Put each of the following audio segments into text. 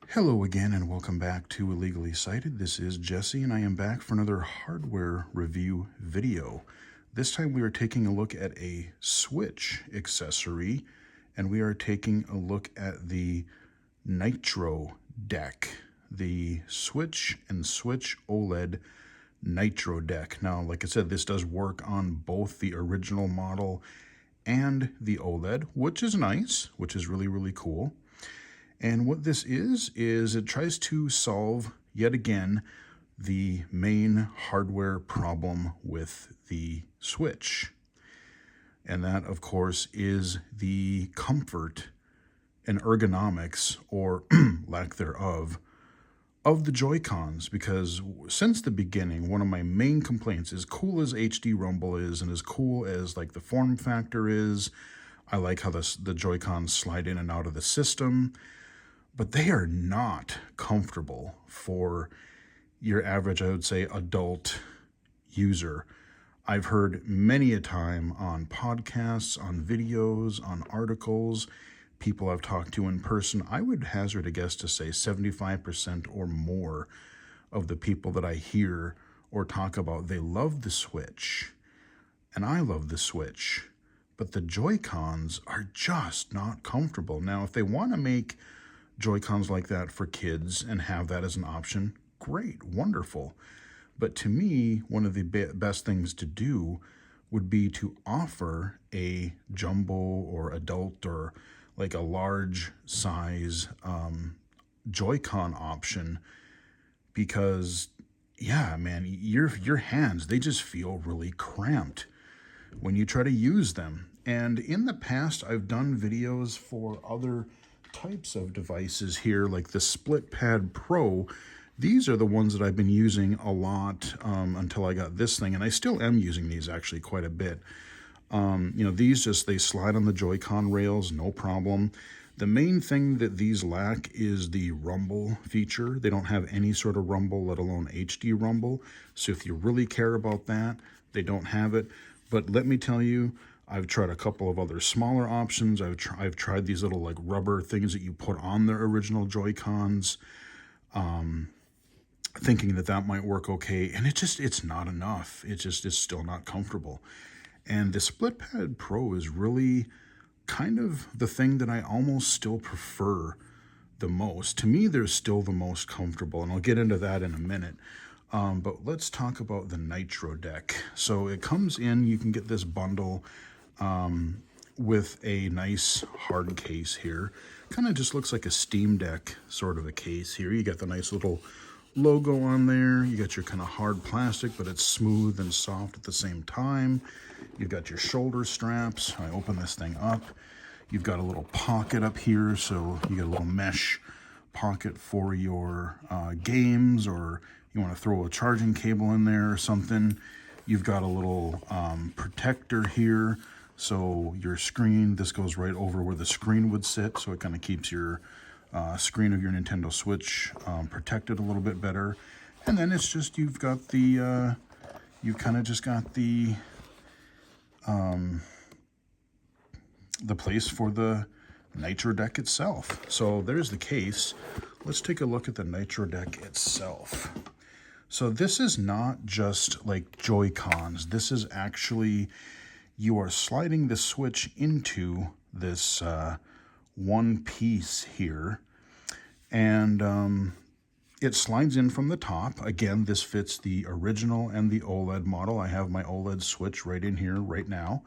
Hello again and welcome back to Illegally Cited. This is Jesse and I am back for another hardware review video. This time we are taking a look at a Switch accessory and we are taking a look at the Nitro deck, the Switch and Switch OLED Nitro deck. Now, like I said, this does work on both the original model and the OLED, which is nice, which is really cool. And what this is it tries to solve, yet again, the main hardware problem with the Switch. And that, of course, is the comfort and ergonomics, or lack thereof, of the joycons. Because since the beginning, one of my main complaints, as cool as HD Rumble is, and as cool as like the form factor is, I like how the joycons slide in and out of the system, but they are not comfortable for your average, I would say, adult user. I've heard many a time on podcasts, on videos, on articles, people I've talked to in person, I would hazard a guess to say 75% or more of the people that I hear or talk about, they love the Switch, and I love the Switch, but the Joy-Cons are just not comfortable. Now, if they want to make Joy-Cons like that for kids and have that as an option, great, wonderful. But to me, one of the best things to do would be to offer a jumbo or adult or like a large size Joy-Con option, because yeah, man, your hands, they just feel really cramped when you try to use them. And in the past, I've done videos for other types of devices here, like the Split Pad Pro. These are the ones that I've been using a lot until I got this thing, and I still am using these actually quite a bit. These they slide on the Joy-Con rails, no problem. The main thing that these lack is the rumble feature. They don't have any sort of rumble, let alone HD rumble. So if you really care about that, they don't have it. But let me tell you, I've tried a couple of other smaller options. I've tried these little like rubber things that you put on the original Joy-Cons, thinking that might work okay, and it's not enough. It's still not comfortable. And the Split Pad Pro is really kind of the thing that I almost still prefer the most. To me, they're still the most comfortable, and I'll get into that in a minute. But let's talk about the Nitro deck. So it comes in, you can get this bundle with a nice hard case here. Kind of just looks like a Steam Deck sort of a case here. You got the nice little logo on there. You got your kind of hard plastic, but it's smooth and soft at the same time. You've got your shoulder straps. I open this thing up. You've got a little pocket up here, so you got a little mesh pocket for your games, or you want to throw a charging cable in there or something. You've got a little protector here, so your screen, this goes right over where the screen would sit, so it kind of keeps your screen of your Nintendo Switch protected a little bit better. And then it's just, you've got the, you've kind of just got the place for the Nitro deck itself. So there's the case. Let's take a look at the Nitro deck itself. So this is not just like Joy-Cons. This is actually, you are sliding the Switch into this one piece here, and it slides in from the top. Again, this fits the original and the OLED model. I have my OLED Switch right in here right now.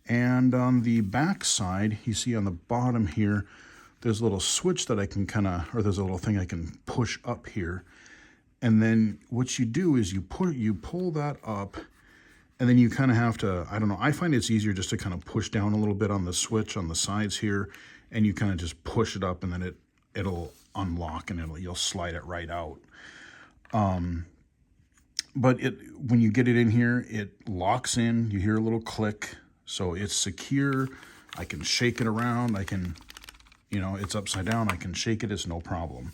And on the back side, you see on the bottom here, there's a little switch that I can or there's a little thing I can push up here. And then what you do is you pull that up, and then you kind of have to, I don't know, I find it's easier just to kind of push down a little bit on the switch on the sides here, and you kind of just push it up, and then it'll unlock, and you'll slide it right out. But when you get it in here, it locks in. You hear a little click, so it's secure. I can shake it around. I can, it's upside down. I can shake it. It's no problem.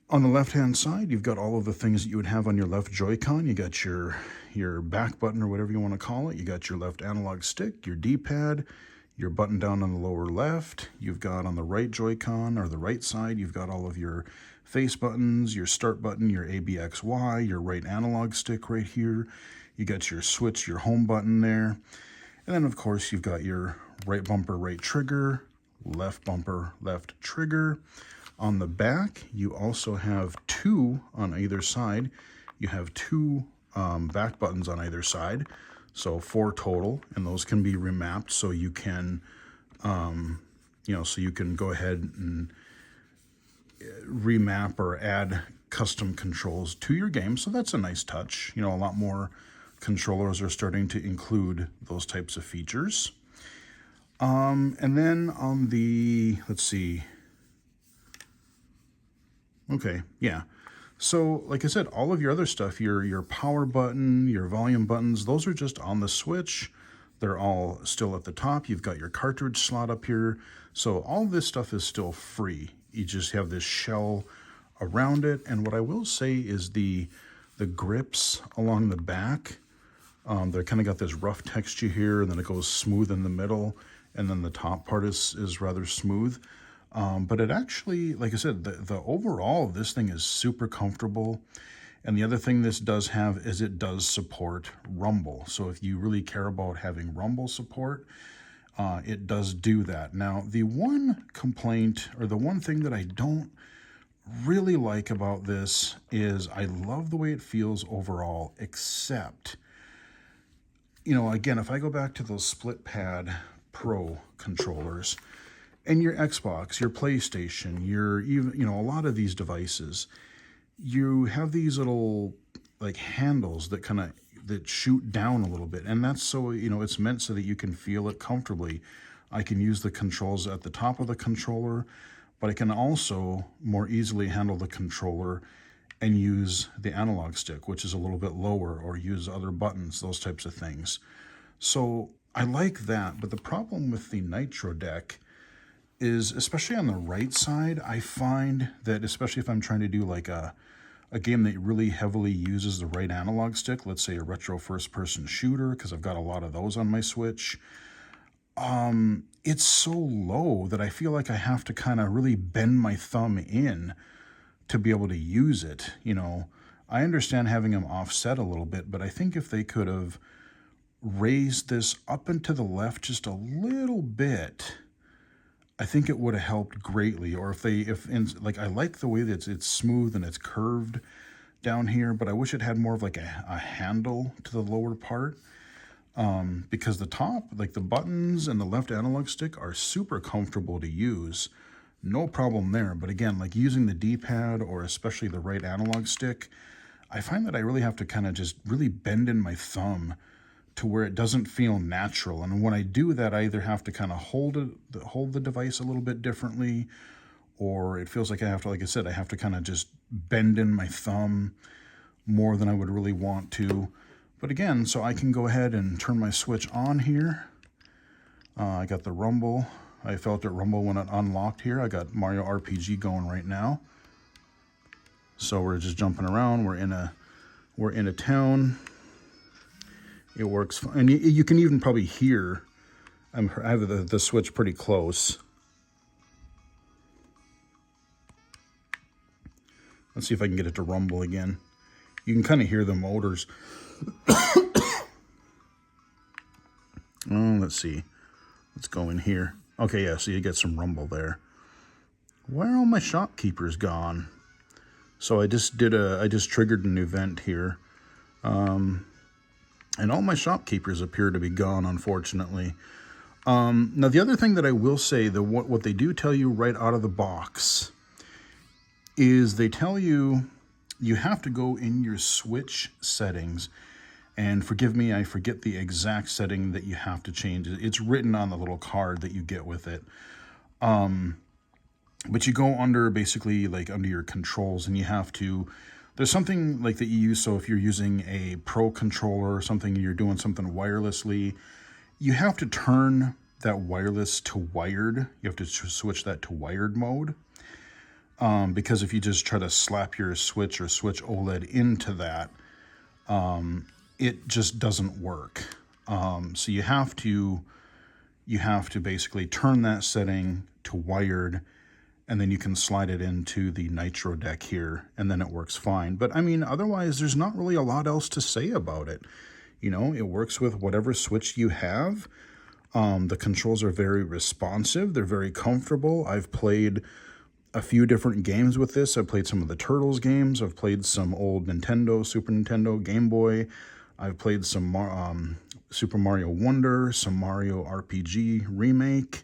On the left-hand side, you've got all of the things that you would have on your left Joy-Con. You got your back button, or whatever you want to call it. You got your left analog stick, your D-pad. your button down on the lower left. You've got on the right Joy-Con, or the right side, you've got all of your face buttons, your start button, your ABXY, your right analog stick right here. You got your switch, your home button there. And then, of course, you've got your right bumper, right trigger, left bumper, left trigger. On the back, you also have two on either side. You have two back buttons on either side, so 4 total, and those can be remapped so you can, so you can go ahead and remap or add custom controls to your game. So that's a nice touch. A lot more controllers are starting to include those types of features. And then on the, let's see. Okay, yeah. So, like I said, all of your other stuff, your power button, your volume buttons, those are just on the Switch. They're all still at the top. You've got your cartridge slot up here. So all this stuff is still free. You just have this shell around it. And what I will say is the grips along the back, they're kind of got this rough texture here, and then it goes smooth in the middle, and then the top part is rather smooth. But it actually, like I said, the overall, this thing is super comfortable. And the other thing this does have is it does support rumble. So if you really care about having rumble support, it does do that. Now, the one complaint, or the one thing that I don't really like about this is I love the way it feels overall, except, again, if I go back to those Split Pad Pro controllers, and your Xbox, your PlayStation, your even, a lot of these devices, you have these little like handles that that shoot down a little bit, and that's so it's meant so that you can feel it comfortably. I can use the controls at the top of the controller, but I can also more easily handle the controller and use the analog stick, which is a little bit lower, or use other buttons, those types of things. So I like that, but the problem with the Nitro deck is, especially on the right side, I find that, especially if I'm trying to do like a game that really heavily uses the right analog stick, let's say a retro first-person shooter, because I've got a lot of those on my Switch, it's so low that I feel like I have to kind of really bend my thumb in to be able to use it. I understand having them offset a little bit, but I think if they could have raised this up and to the left just a little bit, I think it would have helped greatly. Or I like the way that it's smooth and it's curved down here, but I wish it had more of like a handle to the lower part, because the top, like the buttons and the left analog stick, are super comfortable to use. No problem there. But again, like using the D-pad, or especially the right analog stick, I find that I really have to kind of just really bend in my thumb to where it doesn't feel natural. And when I do that, I either have to kind of hold the device a little bit differently, or it feels like I have to, like I said, I have to kind of just bend in my thumb more than I would really want to. But again, so I can go ahead and turn my Switch on here. I got the rumble. I felt it rumble when it unlocked here. I got Mario RPG going right now. So we're just jumping around. We're in a town. It works fine. And you can even probably hear, I have the Switch pretty close. Let's see if I can get it to rumble again. You can kind of hear the motors. Oh, let's see. Let's go in here. Okay, yeah, so you get some rumble there. Where are all my shopkeepers gone? So I just triggered an event here. And all my shopkeepers appear to be gone, unfortunately. Now, the other thing that I will say, what they do tell you right out of the box, is they tell you have to go in your Switch settings. And forgive me, I forget the exact setting that you have to change. It's written on the little card that you get with it. But you go under, basically, like under your controls, and you have to... There's something like that you use, so if you're using a Pro controller or something, you're doing something wirelessly, you have to turn that wireless to wired. You have to switch that to wired mode. Because if you just try to slap your Switch or switch OLED into that, it just doesn't work. So you have to you have to basically turn that setting to wired, and then you can slide it into the Nitro deck here, and then it works fine. But I mean, otherwise, there's not really a lot else to say about it. You know, it works with whatever switch you have. The controls are very responsive. They're very comfortable. I've played a few different games with this. I've played some of the Turtles games. I've played some old Nintendo, Super Nintendo, Game Boy. I've played some Super Mario Wonder, some Mario RPG Remake.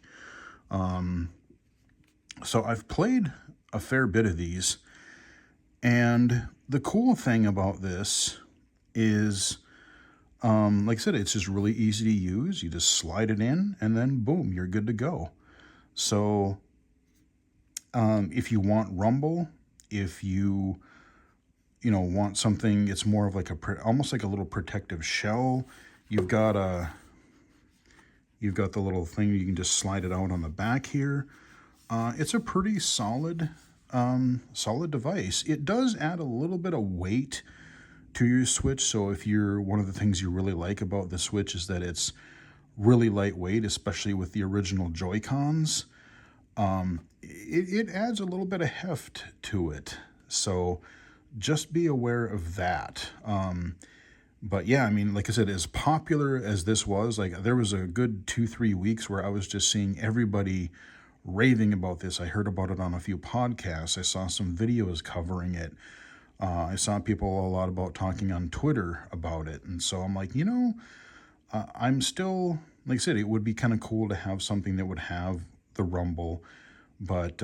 So I've played a fair bit of these. And the cool thing about this is, like I said, it's just really easy to use. You just slide it in and then boom, you're good to go. So if you want rumble, if you want something, it's more of like almost like a little protective shell. You've got the little thing, you can just slide it out on the back here. It's a pretty solid device. It does add a little bit of weight to your Switch. So if one of the things you really like about the Switch is that it's really lightweight, especially with the original joycons. It adds a little bit of heft to it. So just be aware of that. But yeah, I mean, like I said, as popular as this was, like there was a good 2-3 weeks where I was just seeing everybody raving about this. I heard about it on a few podcasts. I saw some videos covering it. I saw people a lot about talking on Twitter about it. And so I'm like, I'm still, like I said, it would be kind of cool to have something that would have the rumble, but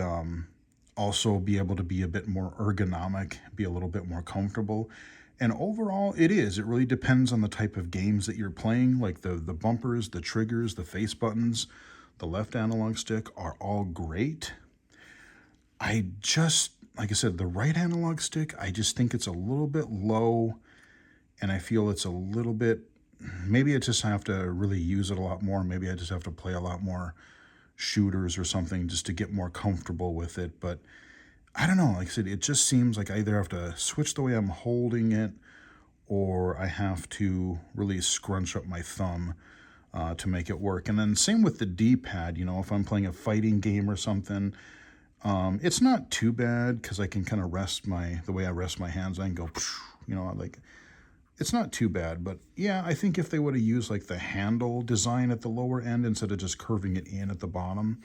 also be able to be a bit more ergonomic, be a little bit more comfortable. And overall, it really depends on the type of games that you're playing. Like the bumpers, the triggers, the face buttons, the left analog stick are all great. Like I said, the right analog stick, I just think it's a little bit low, and I feel it's a little bit, maybe I just have to really use it a lot more. Maybe I just have to play a lot more shooters or something just to get more comfortable with it. But I don't know, like I said, it just seems like I either have to switch the way I'm holding it, or I have to really scrunch up my thumb to make it work. And then same with the D-pad, if I'm playing a fighting game or something, it's not too bad because I can kind of the way I rest my hands, I can go, like, it's not too bad. But yeah, I think if they would have used like the handle design at the lower end instead of just curving it in at the bottom,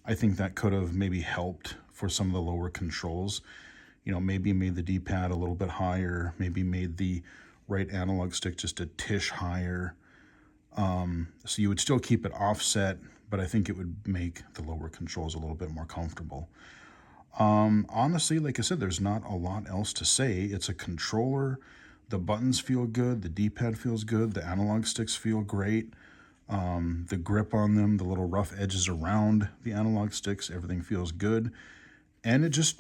I think that could have maybe helped for some of the lower controls. Maybe made the D-pad a little bit higher, maybe made the right analog stick just a tish higher. So you would still keep it offset, but I think it would make the lower controls a little bit more comfortable. Honestly, like I said, there's not a lot else to say. It's a controller. The buttons feel good. The D-pad feels good. The analog sticks feel great. The grip on them, the little rough edges around the analog sticks, everything feels good. And it just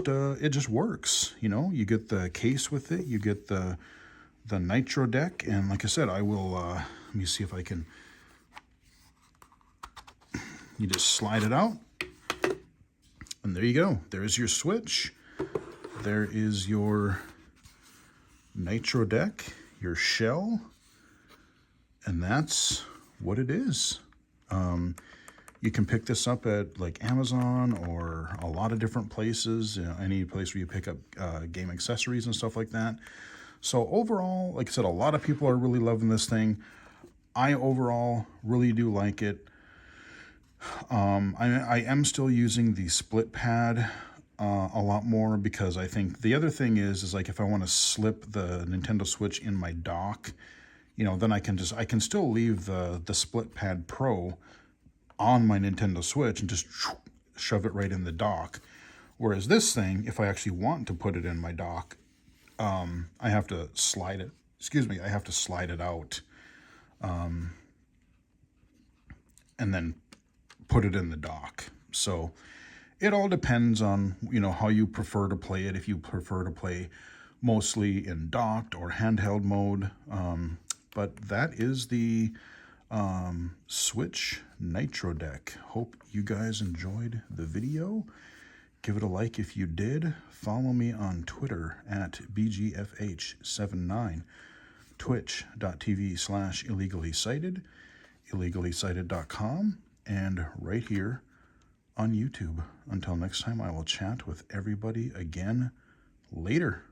works. You get the case with it. You get the Nitro deck. And like I said, I will, let me see if I can, you just slide it out. And there you go. There's your Switch. There is your Nitro deck, your shell. And that's what it is. You can pick this up at like Amazon or a lot of different places, any place where you pick up game accessories and stuff like that. So overall, like I said, a lot of people are really loving this thing. I overall really do like it. I am still using the split pad a lot more because I think the other thing is like if I want to slip the Nintendo Switch in my dock, then I can still leave the split pad Pro on my Nintendo Switch and just shove it right in the dock. Whereas this thing, if I actually want to put it in my dock, I have to slide it. I have to slide it out, and then put it in the dock. So it all depends on how you prefer to play it. If you prefer to play mostly in docked or handheld mode, but that is the Switch Nitro deck. Hope you guys enjoyed the video. Give it a like if you did. Follow me on Twitter at BGFH79, twitch.tv/illegally cited, illegally cited.com. and right here on YouTube. Until next time, I will chat with everybody again later.